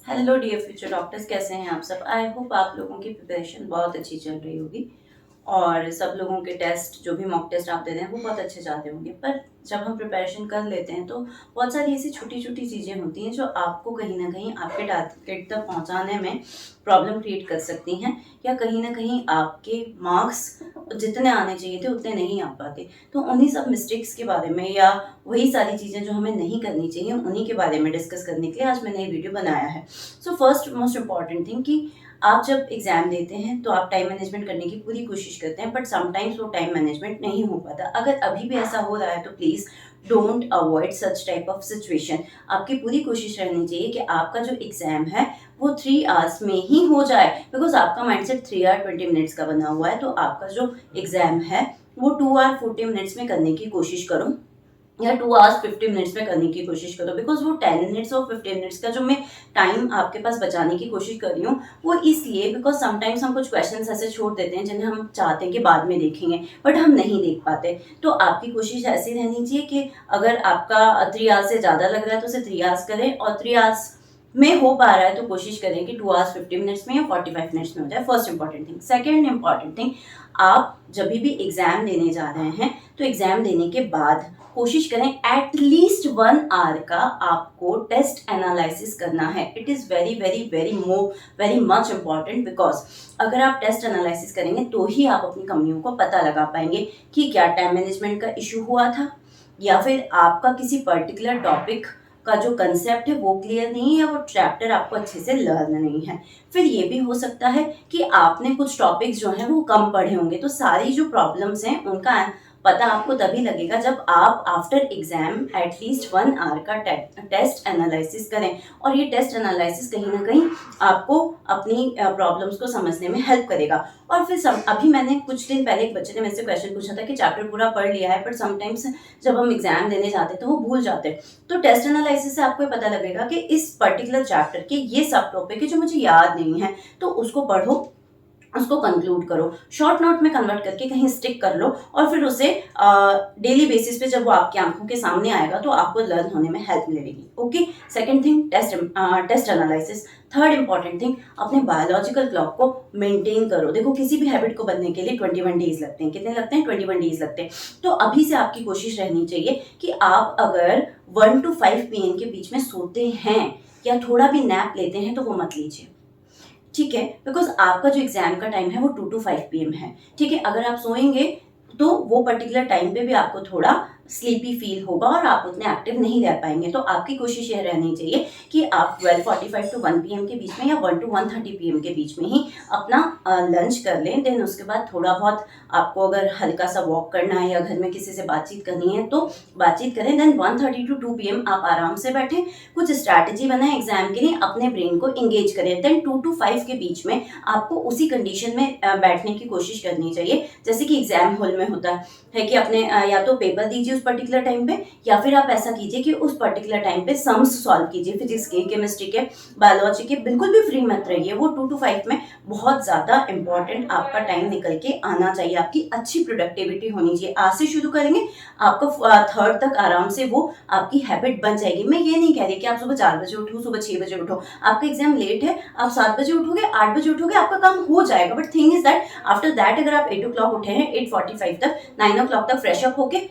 Hello dear future doctors, कैसे हैं आप सब। आई होप आप लोगों की प्रिपरेशन बहुत अच्छी चल रही होगी और सब लोगों के टेस्ट जो भी मॉक टेस्ट आप दे रहे हैं वो बहुत अच्छे जाते होंगे। पर जब हम प्रिपरेशन कर लेते हैं तो बहुत सारी ऐसी छोटी छोटी चीज़ें होती हैं जो आपको कहीं ना कहीं आपके टारगेट तक पहुंचाने में प्रॉब्लम क्रिएट कर सकती हैं, या कहीं ना कहीं आपके मार्क्स जितने आने चाहिए थे उतने नहीं आ पाते। तो उन्हीं सब मिस्टेक्स के बारे में, या वही सारी चीज़ें जो हमें नहीं करनी चाहिए, उन्हीं के बारे में डिस्कस करने के लिए आज मैंने ये वीडियो बनाया है। So first most important thing कि आप जब एग्जाम देते हैं तो आप टाइम मैनेजमेंट करने की पूरी कोशिश करते हैं, बट समटाइम्स वो टाइम मैनेजमेंट नहीं हो पाता। अगर अभी भी ऐसा हो रहा है तो please don't avoid such type of situation. आपकी पूरी कोशिश रहनी चाहिए कि आपका जो एग्जाम है वो 3 आवर्स में ही हो जाए, बिकॉज आपका माइंडसेट 3 आवर 20 मिनट्स का बना हुआ है। तो आपका जो एग्जाम है वो 2 आवर 40 मिनट्स में करने की कोशिश करो, या 2 आवर्स 50 मिनट्स में करने की कोशिश करो, बिकॉज वो 10 मिनट्स और 15 मिनट्स का जो मैं टाइम आपके पास बचाने की कोशिश कर रही हूँ वो इसलिए बिकॉज समटाइम्स हम कुछ क्वेश्चंस ऐसे छोड़ देते हैं जिन्हें हम चाहते हैं कि बाद में देखेंगे, बट हम नहीं देख पाते। तो आपकी कोशिश ऐसी रहनी चाहिए कि अगर आपका 3 आवर्स से ज़्यादा लग रहा है तो उसे 3 आवर्स करें, और 3 आवर्स में हो पा रहा है तो कोशिश करें कि 2 आवर्स 50 मिनट्स में या 45 मिनट्स में हो जाए। First important thing. Second important thing, आप जब भी एग्जाम देने जा रहे हैं तो एग्जाम देने के बाद कोशिश करें एटलीस्ट 1 आवर का आपको टेस्ट एनालिसिस करना है। It is very very very very much important, because अगर आप टेस्ट एनालिसिस करेंगे तो ही आप अपनी कमियों को पता लगा पाएंगे कि क्या टाइम मैनेजमेंट का इशू हुआ था, या फिर आपका किसी पर्टिकुलर टॉपिक का जो कंसेप्ट है वो क्लियर नहीं है, या वो चैप्टर आपको अच्छे से लर्न नहीं है। फिर ये भी हो सकता है कि आपने कुछ टॉपिक्स जो हैं वो कम पढ़े होंगे। तो सारी जो प्रॉब्लम्स हैं उनका पता आपको तभी लगेगा जब आप आफ्टर एग्जाम एटलीस्ट 1 आवर का टेस्ट एनालिसिस करें। और ये टेस्ट एनालिसिस कहीं ना कहीं आपको अपनी प्रॉब्लम्स को समझने में हेल्प करेगा। और फिर अभी मैंने कुछ दिन पहले एक बच्चे ने मेरे से क्वेश्चन पूछा था कि चैप्टर पूरा पढ़ लिया है, बट समटाइम्स जब हम एग्जाम देने जाते हैं तो वो भूल जाते हैं। तो टेस्ट एनालिसिस से आपको पता लगेगा कि इस पर्टिकुलर चैप्टर के ये सब टॉपिक है जो मुझे याद नहीं है, तो उसको पढ़ो, उसको कंक्लूड करो, शॉर्ट नोट में कन्वर्ट करके कहीं स्टिक कर लो, और फिर उसे डेली बेसिस पे जब वो आपकी आंखों के सामने आएगा तो आपको लर्न होने में हेल्प मिलेगी। Okay, second thing test analysis. Third important thing, अपने बायोलॉजिकल क्लॉक को मेंटेन करो। देखो, किसी भी हैबिट को बनने के लिए 21 डेज लगते हैं। कितने लगते हैं? 21 डेज लगते हैं। तो अभी से आपकी कोशिश रहनी चाहिए कि आप अगर 1 to 5 PM के बीच में सोते हैं या थोड़ा भी नैप लेते हैं तो वो मत लीजिए, ठीक है, बिकॉज आपका जो एग्जाम का टाइम है वो 2 to 5 PM है। ठीक है, अगर आप सोएंगे तो वो पर्टिकुलर टाइम पे भी आपको थोड़ा स्लीपी फील होगा और आप उतने एक्टिव नहीं रह पाएंगे। तो आपकी कोशिश यह रहनी चाहिए कि आप 12:45 to 1 PM के बीच में या 1 to 1:30 PM के बीच में ही अपना लंच कर लें। देन उसके बाद थोड़ा बहुत आपको अगर हल्का सा वॉक करना है या घर में किसी से बातचीत करनी है तो बातचीत करें। देन 1:30 to 2 PM आप आराम से बैठें, कुछ स्ट्रैटेजी बनाएं एग्जाम के लिए, अपने ब्रेन को इंगेज करें। देन 2 to 5 के बीच में आपको उसी कंडीशन में बैठने की कोशिश करनी चाहिए जैसे कि एग्जाम हॉल में होता है कि अपने या तो पेपर दीजिए उस पर्टिकुलर टाइम पे, या फिर आप ऐसा कीजिए कि उस पर्टिकुलर टाइम पे सम्स सॉल्व कीजिए, फिजिक्स के, केमिस्ट्री के, बायोलॉजी के। बिल्कुल भी फ्री मत रहिए। वो 2 to 5 में बहुत ज़्यादा इंपॉर्टेंट आपका टाइम निकल के आना चाहिए। आपकी अच्छी प्रोडक्टिविटी होनी चाहिए। आज से शुरू करेंगे, आपका थर्ड तक आराम से वो आपकी हैबिट बन जाएगी। मैं ये नहीं कह रही कि आप सुबह 4 बजे उठो, सुबह 6 बजे उठो। आपका एग्जाम लेट है, आप 7 बजे उठोगे, 8 बजे उठोगे, आपका काम हो जाएगा। But thing is that after that अगर आप 8 o'clock उठे हैं, 8:45 तक, 9 o'clock तक फ्रेश अप होके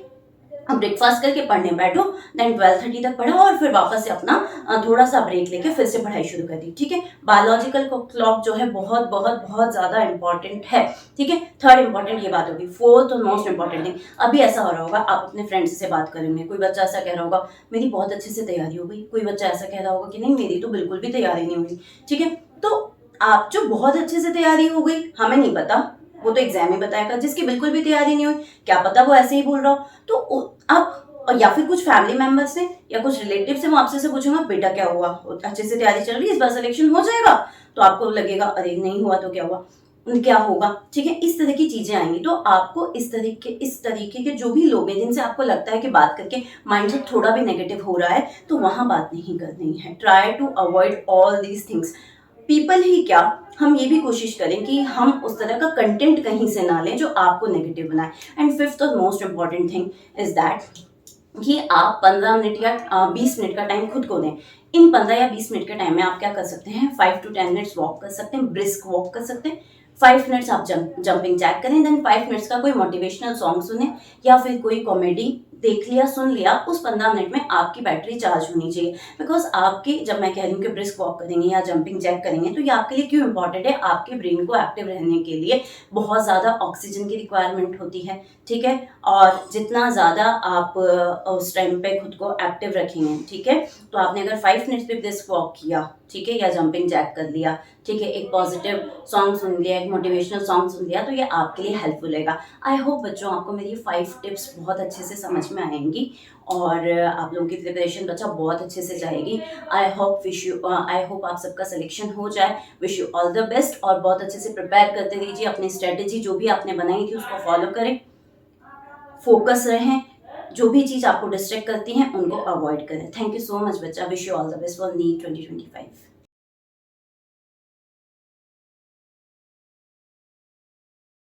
अब ब्रेकफास्ट करके पढ़ने बैठो। देन 12:30 तक पढ़ा और फिर वापस से अपना थोड़ा सा ब्रेक लेके फिर से पढ़ाई शुरू कर दी। ठीक है, बायोलॉजिकल क्लॉक जो है बहुत बहुत बहुत ज्यादा इंपॉर्टेंट है। ठीक है, थर्ड इंपॉर्टेंट ये बात होगी। फोर्थ और मोस्ट इंपॉर्टेंट थिंग, अभी ऐसा हो रहा होगा, आप अपने फ्रेंड्स से बात करेंगे, कोई बच्चा ऐसा कह रहा होगा मेरी बहुत अच्छे से तैयारी हो गई, कोई बच्चा ऐसा कह रहा होगा कि नहीं मेरी तो बिल्कुल भी तैयारी नहीं हुई। ठीक है, तो आप जो बहुत अच्छे से तैयारी हो गई हमें नहीं पता, वो तो एग्जाम ही बताएगा। जिसकी बिल्कुल भी तैयारी नहीं हुई, क्या पता वो ऐसे ही बोल रहा हो। तो आप, या फिर कुछ फैमिली मेंबर्स से या कुछ रिलेटिव से, वो आपसे से पूछूंगा बेटा क्या हुआ, अच्छे से तैयारी चल रही है, इस बार सिलेक्शन हो जाएगा? तो आपको लगेगा अरे नहीं हुआ तो क्या हुआ, क्या होगा। ठीक है, इस तरह की चीजें आएंगी। तो आपको इस तरीके के जो भी लोग हैं जिनसे आपको लगता है कि बात करके माइंडसेट थोड़ा भी नेगेटिव हो रहा है, तो वहां बात नहीं करनी है। Try to avoid all these things. People ही क्या, हम ये भी कोशिश करें कि हम उस तरह का कंटेंट कहीं से ना लें जो आपको नेगेटिव बनाए। एंड फिफ्थ और most important thing is that कि आप 15 मिनट या 20 मिनट का टाइम खुद को दें। इन 15 या 20 मिनट के टाइम में आप क्या कर सकते हैं, 5 to 10 मिनट्स वॉक कर सकते हैं, ब्रिस्क वॉक कर सकते हैं। 5 मिनट्स आप जंपिंग जैक करें, देन 5 मिनट्स का कोई मोटिवेशनल सॉन्ग सुने या फिर कोई कॉमेडी देख लिया, सुन लिया। उस 15 मिनट में आपकी बैटरी चार्ज होनी चाहिए। बिकॉज आपके, जब मैं कह रही हूँ कि ब्रिस्क वॉक करेंगे या जंपिंग जैक करेंगे, तो ये आपके लिए क्यों इंपॉर्टेंट है, आपके ब्रेन को एक्टिव रहने के लिए बहुत ज़्यादा ऑक्सीजन की रिक्वायरमेंट होती है, ठीक है। और जितना ज़्यादा आप उस टाइम पे खुद को एक्टिव रखेंगे, ठीक है। तो आपने अगर 5 मिनट्स पे ब्रिस्क वॉक किया, ठीक है, या जंपिंग जैक कर लिया, ठीक है, एक पॉजिटिव सॉन्ग सुन लिया, एक मोटिवेशनल सॉन्ग सुन लिया, तो ये आपके लिए हेल्पफुल रहेगा। आई होप बच्चों आपको मेरी 5 टिप्स बहुत अच्छे से समझ में आएंगी और आप लोगों की प्रिपरेशन बच्चा बहुत अच्छे से जाएगी। आई होप आप सबका सिलेक्शन हो जाए। Wish you all the best और बहुत अच्छे से प्रिपेयर करते रहिए। अपनी स्ट्रेटेजी जो भी आपने बनाई थी उसको फॉलो करें, फोकस रहें, जो भी चीज़ आपको डिस्ट्रैक्ट करती हैं उनको अवॉइड करें। थैंक यू सो मच बच्चा। Wish you all the best for NEET 2025।